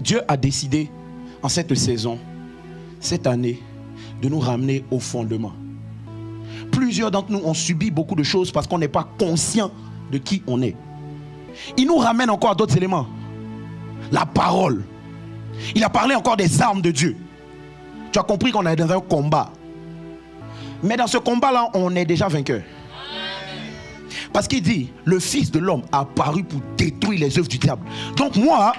Dieu a décidé en cette saison, cette année, de nous ramener au fondement. Plusieurs d'entre nous ont subi beaucoup de choses parce qu'on n'est pas conscient de qui on est. Il nous ramène encore à d'autres éléments. La parole. Il a parlé encore des armes de Dieu. Tu as compris qu'on est dans un combat. Mais dans ce combat-là, on est déjà vainqueur. Parce qu'il dit, le Fils de l'homme a apparu pour détruire les œuvres du diable. Donc moi,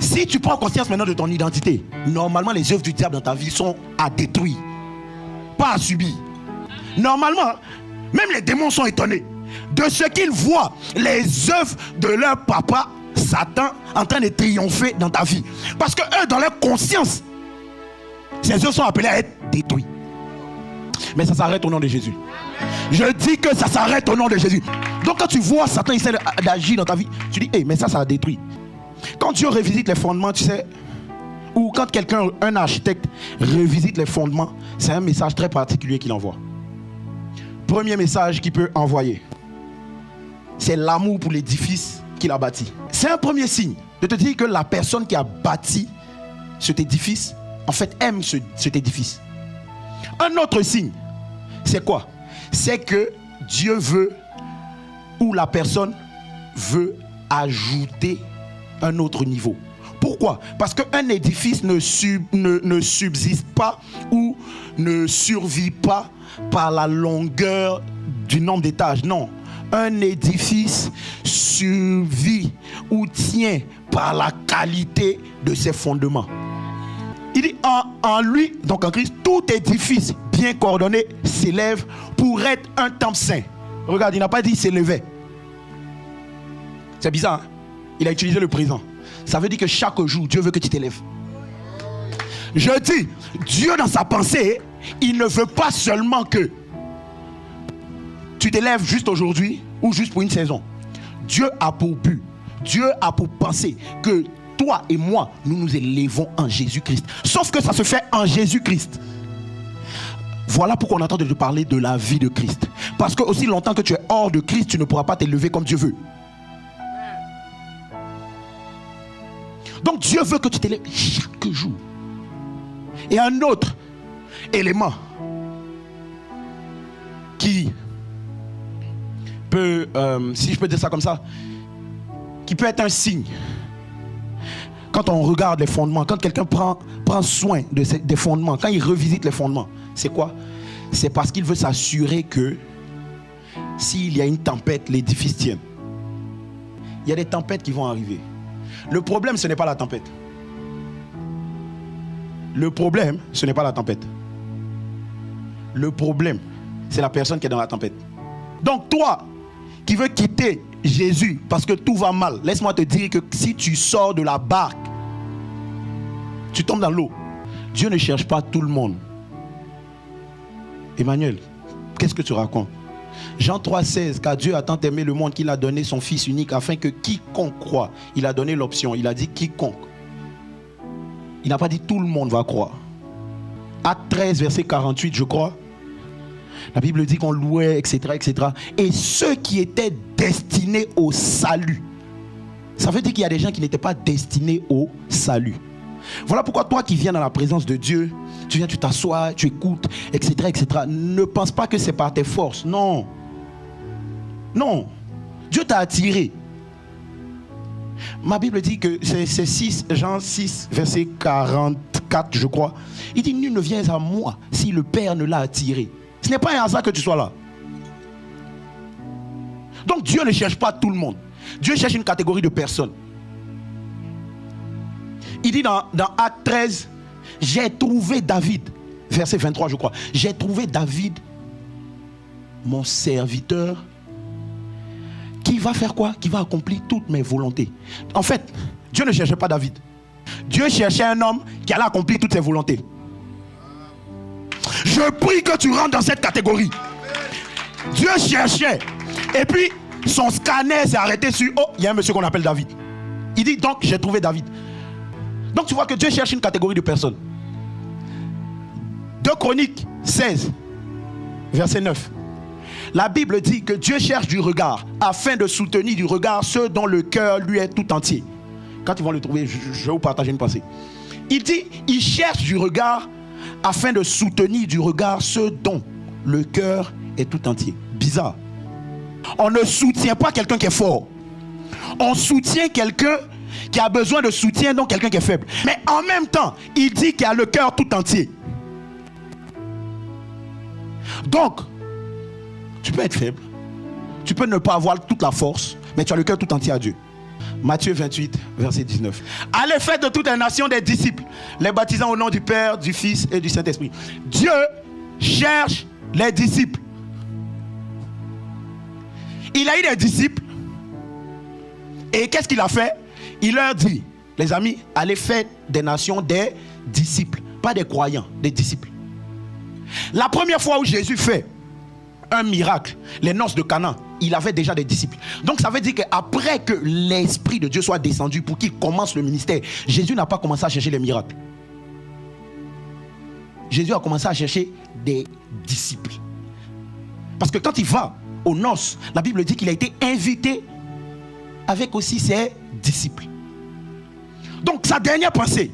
si tu prends conscience maintenant de ton identité, normalement les œuvres du diable dans ta vie sont à détruire, pas à subir. Normalement, même les démons sont étonnés de ce qu'ils voient les œuvres de leur papa Satan en train de triompher dans ta vie. Parce que eux, dans leur conscience, ces œuvres sont appelées à être détruites. Mais ça s'arrête au nom de Jésus. Je dis que ça s'arrête au nom de Jésus. Donc quand tu vois Satan essaie d'agir dans ta vie, tu dis, hey, mais ça a détruit. Quand Dieu revisite les fondements, tu sais, ou quand quelqu'un, un architecte, revisite les fondements, c'est un message très particulier qu'il envoie. Premier message qu'il peut envoyer, c'est l'amour pour l'édifice qu'il a bâti. C'est un premier signe de te dire que la personne qui a bâti cet édifice, en fait, aime cet édifice. Un autre signe, c'est quoi? C'est que Dieu veut, ou la personne veut ajouter un autre niveau. Pourquoi? Parce qu'un édifice ne subsiste pas ou ne survit pas par la longueur du nombre d'étages. Non. Un édifice survit ou tient par la qualité de ses fondements. Il dit en lui, donc en Christ, tout édifice bien coordonné s'élève pour être un temple saint. Regarde, il n'a pas dit s'élevait. C'est bizarre, hein? Il a utilisé le présent. Ça veut dire que chaque jour, Dieu veut que tu t'élèves. Je dis, Dieu dans sa pensée, il ne veut pas seulement que tu t'élèves juste aujourd'hui ou juste pour une saison. Dieu a pour but, Dieu a pour pensée que toi et moi, nous nous élevons en Jésus-Christ. Sauf que ça se fait en Jésus-Christ. Voilà pourquoi on entend de te parler de la vie de Christ. Parce que aussi longtemps que tu es hors de Christ, tu ne pourras pas t'élever comme Dieu veut. Donc Dieu veut que tu t'élèves chaque jour. Et un autre élément qui peut, si je peux dire ça comme ça, qui peut être un signe. Quand on regarde les fondements, quand quelqu'un prend soin des fondements, quand il revisite les fondements, c'est quoi? C'est parce qu'il veut s'assurer que s'il y a une tempête, l'édifice tienne. Il y a des tempêtes qui vont arriver. Le problème, ce n'est pas la tempête. Le problème, ce n'est pas la tempête. Le problème, c'est la personne qui est dans la tempête. Donc toi, qui veux quitter Jésus parce que tout va mal, laisse-moi te dire que si tu sors de la barque, tu tombes dans l'eau. Dieu ne cherche pas tout le monde. Emmanuel, qu'est-ce que tu racontes? Jean 3,16, car Dieu a tant aimé le monde qu'il a donné son Fils unique afin que quiconque croit, il a donné l'option, il a dit quiconque. Il n'a pas dit tout le monde va croire. Acte 13, verset 48, je crois. La Bible dit qu'on louait, etc., etc. Et ceux qui étaient destinés au salut. Ça veut dire qu'il y a des gens qui n'étaient pas destinés au salut. Voilà pourquoi toi qui viens dans la présence de Dieu, tu viens, tu t'assois, tu écoutes, etc., etc. Ne pense pas que c'est par tes forces. Non. Non. Dieu t'a attiré. Ma Bible dit que c'est Jean 6, verset 44, je crois. Il dit, nul ne vient à moi si le Père ne l'a attiré. Ce n'est pas un hasard que tu sois là. Donc Dieu ne cherche pas tout le monde. Dieu cherche une catégorie de personnes. Il dit dans Acte 13, j'ai trouvé David, verset 23 je crois, j'ai trouvé David, mon serviteur, qui va faire quoi? Qui va accomplir toutes mes volontés. En fait, Dieu ne cherchait pas David. Dieu cherchait un homme qui allait accomplir toutes ses volontés. Je prie que tu rentres dans cette catégorie. Dieu cherchait. Et puis, son scanner s'est arrêté sur, oh, il y a un monsieur qu'on appelle David. Il dit donc, j'ai trouvé David. Donc tu vois que Dieu cherche une catégorie de personnes. 2 Chroniques 16, verset 9. La Bible dit que Dieu cherche du regard afin de soutenir du regard ceux dont le cœur lui est tout entier. Quand ils vont le trouver, je vais vous partager une pensée. Il dit, il cherche du regard afin de soutenir du regard ceux dont le cœur est tout entier. Bizarre. On ne soutient pas quelqu'un qui est fort. On soutient quelqu'un qui a besoin de soutien, donc quelqu'un qui est faible. Mais en même temps, il dit qu'il a le cœur tout entier. Donc, tu peux être faible. Tu peux ne pas avoir toute la force, mais tu as le cœur tout entier à Dieu. Matthieu 28, verset 19. Allez, faites de toutes les nations des disciples, les baptisant au nom du Père, du Fils et du Saint-Esprit. Dieu cherche les disciples. Il a eu des disciples. Et qu'est-ce qu'il a fait? Il leur dit, les amis, allez faire des nations des disciples. Pas des croyants, des disciples. La première fois où Jésus fait un miracle, les noces de Cana, il avait déjà des disciples. Donc ça veut dire qu'après que l'Esprit de Dieu soit descendu pour qu'il commence le ministère, Jésus n'a pas commencé à chercher les miracles. Jésus a commencé à chercher des disciples. Parce que quand il va aux noces, la Bible dit qu'il a été invité avec aussi ses disciples. Donc sa dernière pensée,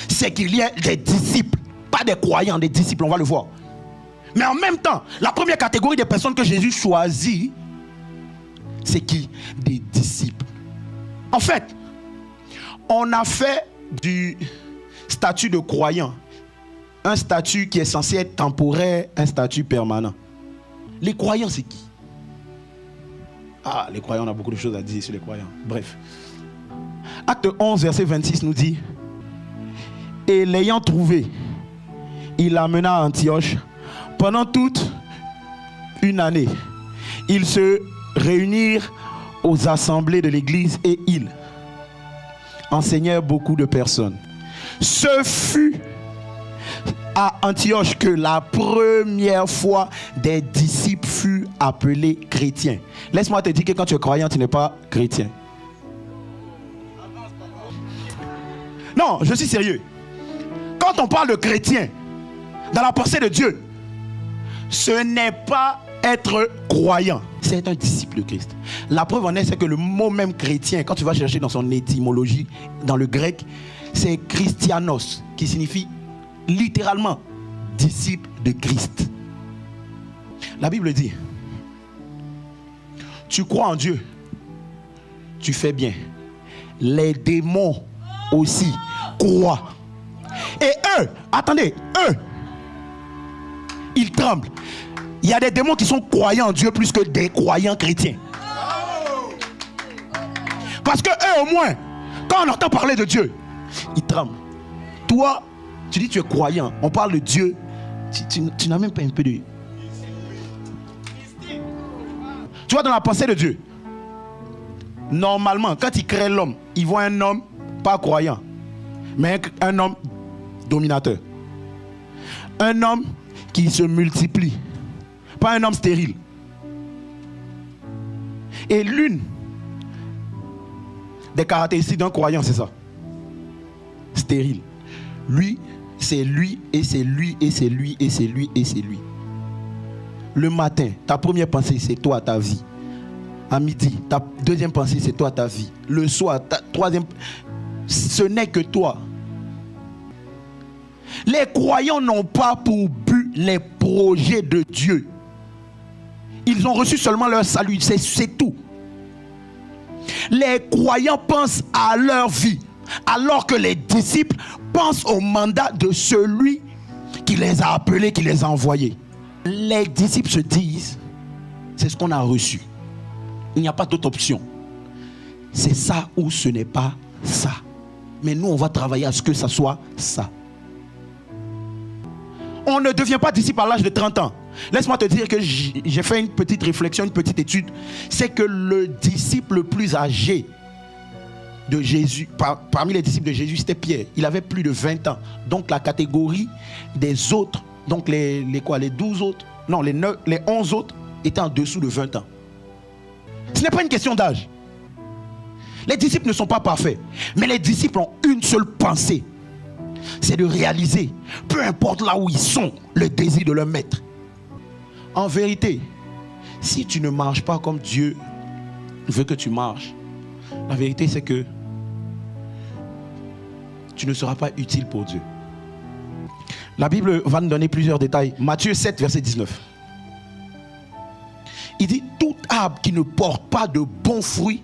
c'est qu'il y ait des disciples, pas des croyants, des disciples, on va le voir. Mais en même temps, la première catégorie des personnes que Jésus choisit, c'est qui? Des disciples. En fait, on a fait du statut de croyant un statut qui est censé être temporaire, un statut permanent. Les croyants, c'est qui? Ah, les croyants, on a beaucoup de choses à dire sur les croyants. Bref. Acte 11, verset 26 nous dit: et l'ayant trouvé, il l'amena à Antioche. Pendant toute une année, ils se réunirent aux assemblées de l'église et ils enseignèrent beaucoup de personnes. Ce fut à Antioche que la première fois des disciples furent appelés chrétiens. Laisse-moi te dire que quand tu es croyant, tu n'es pas chrétien. Non, je suis sérieux. Quand on parle de chrétien, dans la pensée de Dieu, ce n'est pas être croyant, c'est être un disciple de Christ. La preuve en est, c'est que le mot même chrétien, quand tu vas chercher dans son étymologie, dans le grec, c'est Christianos, qui signifie littéralement disciple de Christ. La Bible dit: tu crois en Dieu, tu fais bien. Les démons aussi croient. Et eux, attendez, eux, ils tremblent. Il y a des démons qui sont croyants en Dieu plus que des croyants chrétiens. Parce que eux, au moins, quand on entend parler de Dieu, ils tremblent. Toi, tu dis tu es croyant, on parle de Dieu, tu n'as même pas un peu de... Tu vois, dans la pensée de Dieu, normalement, quand il crée l'homme, il voit un homme pas croyant, mais un homme dominateur. Un homme qui se multiplie, pas un homme stérile. Et l'une des caractéristiques d'un croyant, c'est ça: stérile. Lui, c'est lui, et c'est lui, et c'est lui, et c'est lui, et c'est lui. Le matin, ta première pensée, c'est toi, ta vie. À midi, ta deuxième pensée, c'est toi, ta vie. Le soir, ta troisième, ce n'est que toi. Les croyants n'ont pas pour but les projets de Dieu. Ils ont reçu seulement leur salut, c'est tout. Les croyants pensent à leur vie, alors que les disciples pensent au mandat de celui qui les a appelés, qui les a envoyés. Les disciples se disent: c'est ce qu'on a reçu. Il n'y a pas d'autre option. C'est ça ou ce n'est pas ça. Mais nous, on va travailler à ce que ça soit ça. On ne devient pas disciple à l'âge de 30 ans. Laisse-moi te dire que j'ai fait une petite réflexion, une petite étude. C'est que le disciple le plus âgé de Jésus, parmi les disciples de Jésus, c'était Pierre. Il avait plus de 20 ans. Donc la catégorie des autres, donc les 12 autres, non, les 11 autres étaient en dessous de 20 ans. Ce n'est pas une question d'âge. Les disciples ne sont pas parfaits, mais les disciples ont une seule pensée: c'est de réaliser, peu importe là où ils sont, le désir de leur maître. En vérité, si tu ne marches pas comme Dieu veut que tu marches, la vérité c'est que tu ne seras pas utile pour Dieu. La Bible va nous donner plusieurs détails. Matthieu 7, verset 19. Il dit, tout arbre qui ne porte pas de bons fruits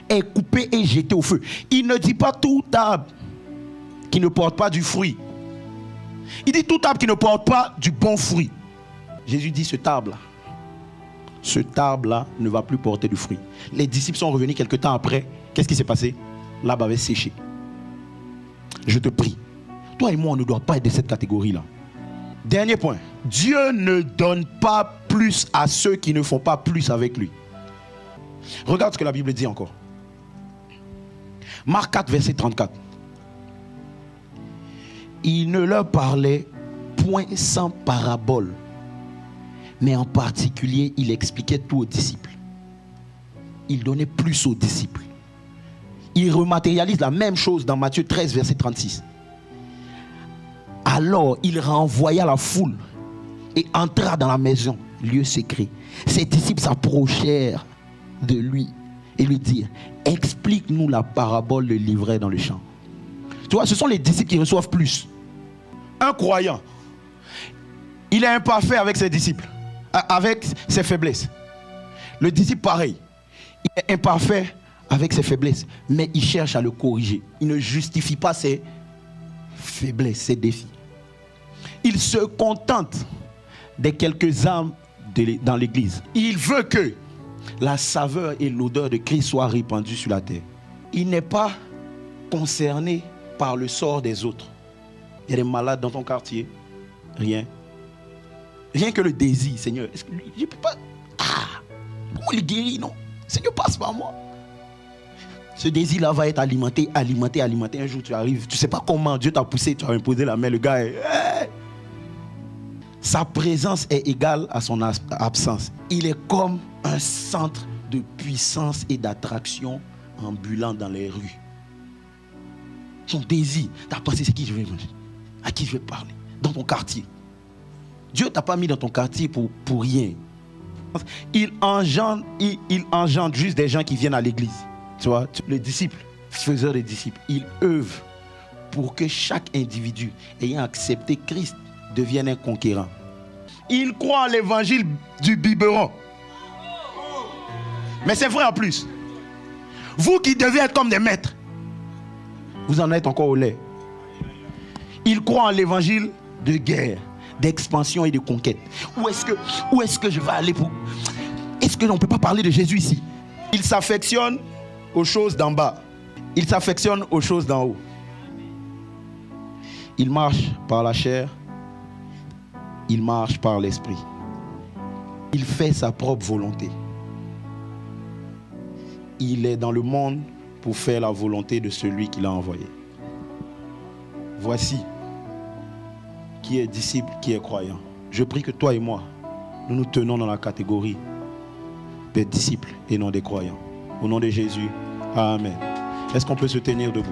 est coupé et jeté au feu. Il ne dit pas tout arbre qui ne porte pas du fruit. Il dit tout arbre qui ne porte pas du bon fruit. Jésus dit, cet arbre-là ne va plus porter de fruit. Les disciples sont revenus quelque temps après. Qu'est-ce qui s'est passé? L'arbre avait séché. Je te prie, toi et moi, on ne doit pas être de cette catégorie-là. Dernier point. Dieu ne donne pas plus à ceux qui ne font pas plus avec lui. Regarde ce que la Bible dit encore. Marc 4, verset 34. Il ne leur parlait point sans parabole, mais en particulier, il expliquait tout aux disciples. Il donnait plus aux disciples. Il rematérialise la même chose dans Matthieu 13, verset 36. Alors, il renvoya la foule et entra dans la maison, lieu secret. Ses disciples s'approchèrent de lui et lui dirent, explique-nous la parabole de l'ivraie dans le champ. Tu vois, ce sont les disciples qui reçoivent plus. Un croyant, il est imparfait avec ses disciples, avec ses faiblesses. Le disciple, pareil, il est imparfait avec ses faiblesses, mais il cherche à le corriger. Il ne justifie pas ses faiblesses, ses défis. Il se contente des quelques âmes dans l'église. Il veut que la saveur et l'odeur de Christ soient répandues sur la terre. Il n'est pas concerné par le sort des autres. Il y a des malades dans ton quartier. Rien. Rien que le désir, Seigneur. Est-ce que je ne peux pas... comment il guérit, non? Seigneur, passe par moi. Ce désir-là va être alimenté. Un jour, tu arrives, tu ne sais pas comment Dieu t'a poussé, tu as imposé la main, le gars est... Sa présence est égale à son absence. Il est comme un centre de puissance et d'attraction ambulant dans les rues. Son désir, tu as pensé, c'est qui je vais manger, à qui je vais parler, dans ton quartier. Dieu ne t'a pas mis dans ton quartier pour rien. Il engendre juste des gens qui viennent à l'église. Tu vois, les disciples, faiseurs des disciples, ils œuvrent pour que chaque individu ayant accepté Christ devienne un conquérant. Il croit en l'évangile du biberon. Mais c'est vrai en plus. Vous qui devez être comme des maîtres, vous en êtes encore au lait. Il croit en l'évangile de guerre, d'expansion et de conquête. Où est-ce que je vais aller pour... Est-ce que l'on ne peut pas parler de Jésus ici? Il s'affectionne aux choses d'en bas. Il s'affectionne aux choses d'en haut. Il marche par la chair. Il marche par l'esprit. Il fait sa propre volonté. Il est dans le monde pour faire la volonté de celui qui l'a envoyé. Voici qui est disciple, qui est croyant. Je prie que toi et moi, nous nous tenons dans la catégorie des disciples et non des croyants. Au nom de Jésus, Amen. Est-ce qu'on peut se tenir debout?